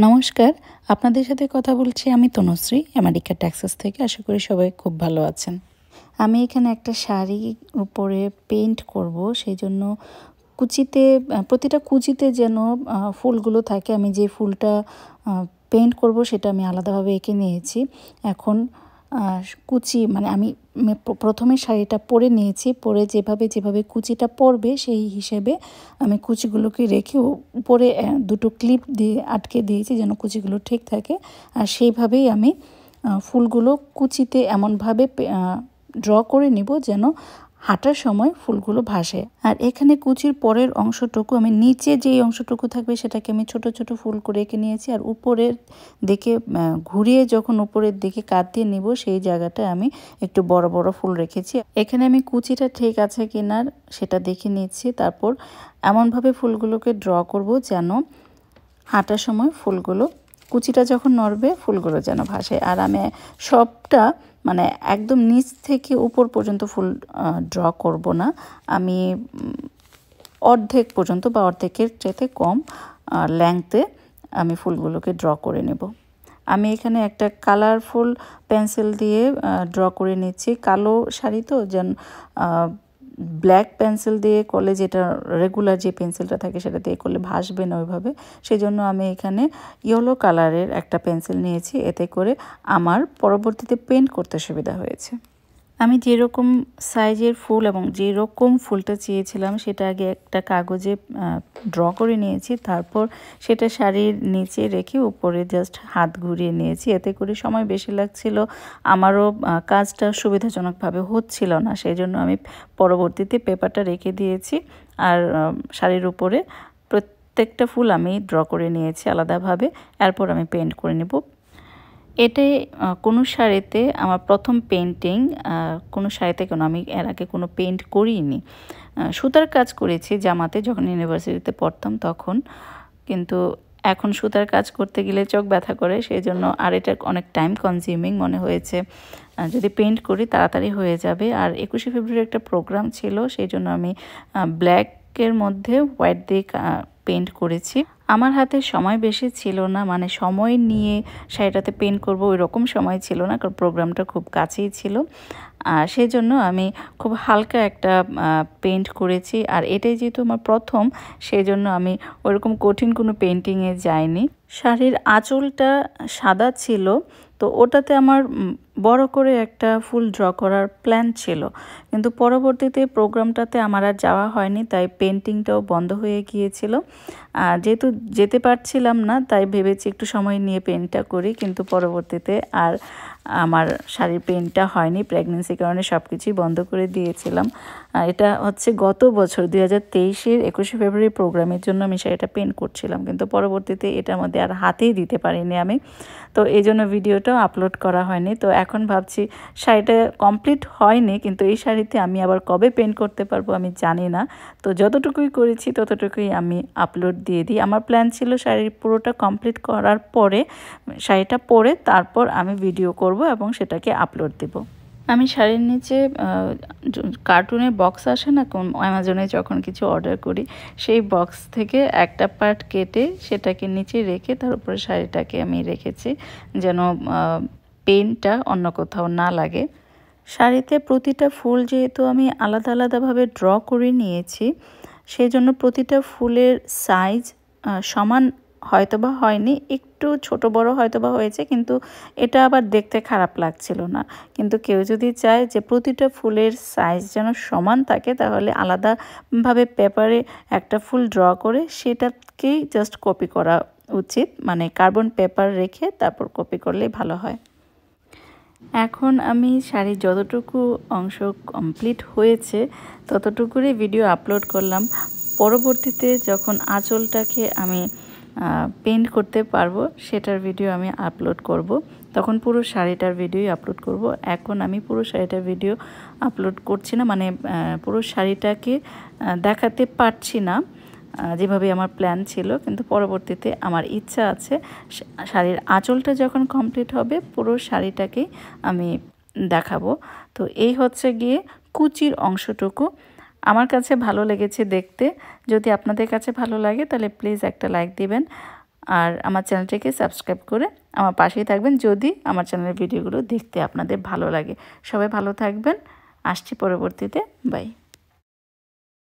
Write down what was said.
নমস্কার, আপনাদের সাথে কথা বলছি আমি তনুশ্রী আমেরিকা টেক্সাস থেকে। আশা করি সবাই খুব ভালো আছেন। আমি এখানে একটা শাড়ির উপরে পেইন্ট করব, সেই জন্য প্রতিটা কুচিতে যেন ফুলগুলো থাকে। আমি যে ফুলটা পেইন্ট করব সেটা আমি আলাদাভাবে এঁকে নিয়েছি। এখন আমি প্রথমে শাড়িটা পরে নিয়েছি, পরে যেভাবে কুচিটা পড়বে সেই হিসেবে আমি কুচিগুলোকে রেখে উপরে দুটো ক্লিপ দিয়ে আটকে দিয়েছি যেন কুচিগুলো ঠিক থাকে। আর সেইভাবেই আমি ফুলগুলো কুচিতে এমনভাবে ড্র করে নিব যেন হাঁটার সময় ফুলগুলো ভাসে। আর এখানে কুচির পরের অংশটুকু আমি নিচে যেই অংশটুকু থাকবে সেটাকে আমি ছোট ছোট ফুল করে এঁকে নিয়েছি। আর উপরের দিকে ঘুরিয়ে যখন উপরের দিকে কাট দিয়ে নিব সেই জায়গাটায় আমি একটু বড় বড় ফুল রেখেছি। এখানে আমি কুচিটা ঠিক আছে কিনা সেটা দেখে নিচ্ছি, তারপর এমনভাবে ফুলগুলোকে ড্র করব যেন হাঁটার সময় কুচিটা যখন নড়বে ফুলগুলো যেন ভাসে। আর আমি সবটা একদম নিচ থেকে উপর পর্যন্ত ফুল ড্র করব না, আমি অর্ধেক পর্যন্ত বা অর্ধেকের চাইতে কম লেংথে আমি ফুলগুলোকে ড্র করে নেব। আমি এখানে একটা কালারফুল পেন্সিল দিয়ে ড্র করে নিচ্ছি। কালো শাড়ি তো যেন ব্ল্যাক পেন্সিল দিয়ে করলে, যেটা রেগুলার যে পেন্সিলটা থাকে সেটা দিয়ে করলে ভাসবে না ওইভাবে, সেই জন্য আমি এখানে ইয়েলো কালারের একটা পেন্সিল নিয়েছি। এতে করে আমার পরবর্তীতে পেইন্ট করতে সুবিধা হয়েছে। আমি যেরকম সাইজের ফুল এবং যেরকম ফুলটা চেয়েছিলাম সেটা আগে একটা কাগজে ড্র করে নিয়েছি, তারপর সেটা শাড়ির নিচে রেখে উপরে জাস্ট হাত ঘুরিয়ে নিয়েছি। এতে করে সময় বেশি লাগছিল, আমারও কাজটা সুবিধাজনকভাবে হচ্ছিল না, সেই জন্য আমি পরবর্তীতে পেপারটা রেখে দিয়েছি। আর শাড়ির উপরে প্রত্যেকটা ফুল আমি ড্র করে নিয়েছি আলাদাভাবে, এরপর আমি পেইন্ট করে নেব। এটাই কোনো শাড়িতে আমার প্রথম পেইন্টিং। কোনো শাড়িতে আমি এর আগে কোনো পেইন্ট করিনি। সুতার কাজ করেছি জামাতে যখন ইউনিভার্সিটিতে পড়তাম তখন, কিন্তু এখন সুতার কাজ করতে গেলে চোখ ব্যথা করে, সেই জন্য আর এটা অনেক টাইম কনজিউমিং মনে হয়েছে যদি পেইন্ট করি তাড়াতাড়ি হয়ে যাবে। আর 21শে ফেব্রুয়ারি একটা প্রোগ্রাম ছিল, সেই জন্য আমি ব্ল্যাকের মধ্যে হোয়াইট দিয়ে পেইন্ট করেছি। আমার হাতে সময় বেশি ছিল না, সময় নিয়ে শাড়িটাতে পেইন্ট করব ওই রকম সময় ছিল না, কারণ প্রোগ্রামটা খুব কাছেই ছিল। সেই জন্য আমি খুব হালকা একটা পেইন্ট করেছি। আর এটাই যেহেতু আমার প্রথম, সেই জন্য আমি ওইরকম কঠিন কোনো পেইন্টিংয়ে যাইনি। শাড়ির আঁচলটা সাদা ছিল, তো ওটাতে আমার বড় করে একটা ফুল ড্র করার প্ল্যান ছিল, কিন্তু পরবর্তীতে প্রোগ্রামটাতে আমার আর যাওয়া হয়নি, তাই পেন্টিংটাও বন্ধ হয়ে গিয়েছিল। যেহেতু যেতে পারছিলাম না তাই ভেবেছি একটু সময় নিয়ে পেইন্টটা করি, কিন্তু পরবর্তীতে আর আমার শাড়ির পেইন্টটা হয়নি। প্রেগনেন্সির কারণে সব কিছুই বন্ধ করে দিয়েছিলাম। এটা হচ্ছে গত বছর 2023-এর 21শে ফেব্রুয়ারি প্রোগ্রামের জন্য আমি শাড়িটা পেইন্ট করছিলাম, কিন্তু পরবর্তীতে এটার মধ্যে আর হাতেই দিতে পারিনি আমি, তো এই জন্য ভিডিওটাও আপলোড করা হয়নি। তো এখন ভাবছি শাড়িটা কমপ্লিট হয়নি, কিন্তু এই শাড়িতে আমি আবার কবে পেইন্ট করতে পারবো আমি জানি না। তো যতটুকুই করেছি ততটুকুই আমি আপলোড দিয়ে দিই। আমার প্ল্যান ছিল শাড়ির পুরোটা কমপ্লিট করার পরে শাড়িটা পরে তারপর আমি ভিডিও করব এবং সেটাকে আপলোড দেব। আমি শাড়ির নিচে কার্টুনের বক্স আসে না অ্যামাজনে যখন কিছু অর্ডার করি, সেই বক্স থেকে একটা পার্ট কেটে সেটাকে নিচে রেখে তার উপরে শাড়িটাকে আমি রেখেছি যেন পেইন্টটা অন্য কোথাও না লাগে। শাড়িতে প্রতিটা ফুল যেহেতু আমি আলাদা আলাদাভাবে ড্র করে নিয়েছি, সেই জন্য প্রতিটা ফুলের সাইজ সমান হয়তোবা হয়নি, একটু ছোট বড় হয়তোবা হয়েছে, কিন্তু এটা আবার দেখতে খারাপ লাগছিল না। কিন্তু কেউ যদি চায় যে প্রতিটা ফুলের সাইজ যেন সমান থাকে, তাহলে আলাদাভাবে পেপারে একটা ফুল ড্র করে সেটাকেই জাস্ট কপি করা উচিত, কার্বন পেপার রেখে তারপর কপি করলেই ভালো হয়। এখন আমি শাড়ির যতটুকু অংশ কমপ্লিট হয়েছে ততটুকুরই ভিডিও আপলোড করলাম। পরবর্তীতে যখন আঁচলটাকে আমি পেইন্ট করতে পারবো সেটার ভিডিও আমি আপলোড করব, তখন পুরো শাড়িটার ভিডিওই আপলোড করব। এখন আমি পুরো শাড়িটার ভিডিও আপলোড করছি না, পুরো শাড়িটাকে দেখাতে পারছি না যেভাবে আমার প্ল্যান ছিল, কিন্তু পরবর্তীতে আমার ইচ্ছা আছে শাড়ির আঁচলটা যখন কমপ্লিট হবে পুরো শাড়িটাকেই আমি দেখাবো। তো এই হচ্ছে গিয়ে কুচির অংশটুকু। আমার কাছে ভালো লেগেছে দেখতে। যদি আপনাদের কাছে ভালো লাগে তাহলে প্লিজ একটা লাইক দিবেন। আর আমার চ্যানেলটিকে সাবস্ক্রাইব করে আমার পাশেই থাকবেন যদি আমার চ্যানেলের ভিডিওগুলো দেখতে আপনাদের ভালো লাগে। সবাই ভালো থাকবেন। আসছি পরবর্তীতে। বাই।